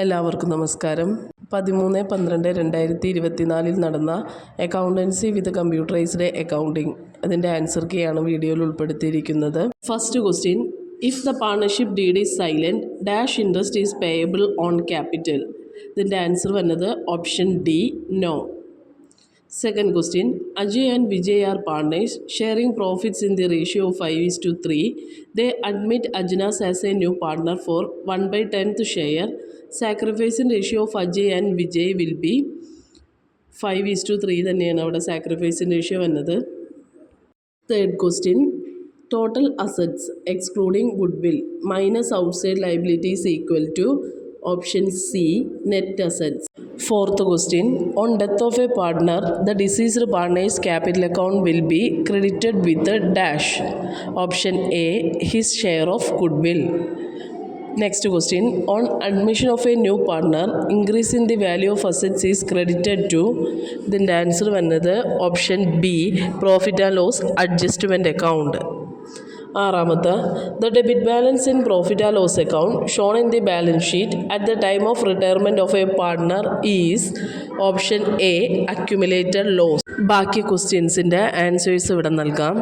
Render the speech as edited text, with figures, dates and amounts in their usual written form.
എല്ലാവർക്കും നമസ്കാരം. 13/12/2024 നടന്ന അക്കൗണ്ടൻസി വിത്ത് കമ്പ്യൂട്ടറൈസ്ഡ് അക്കൗണ്ടിംഗ് അതിൻ്റെ ആൻസർ കീയാണ് വീഡിയോയിൽ ഉൾപ്പെടുത്തിയിരിക്കുന്നത്. First question, if the partnership deed is silent dash interest is payable on capital. ഇതിൻ്റെ ആൻസർ വന്നത് option D, no. Second question, Ajay and Vijay are partners sharing profits in the ratio of 5:3. They admit Ajnas as a new partner for 1/10th share. Sacrificing ratio of Ajay and Vijay will be 5:3 തന്നെയാണ് അവിടെ sacrificing ratio വന്നത്. Third question, total assets excluding goodwill minus outside liabilities equal to option C, net assets. Fourth question, on death of a partner, the deceased partner's capital account will be credited with a dash. Option A, his share of goodwill. Next question, on admission of a new partner, increase in the value of assets is credited to. The answer വന്നത് option B, profit and loss adjustment account. ആറാമത്തെ, the debit balance in profit and loss account shown in the balance sheet at the time of retirement of a partner is. Option A, accumulated loss. ബാക്കി ക്വസ്റ്റ്യൻസിൻ്റെ answers ഇവിടെ നൽകാം.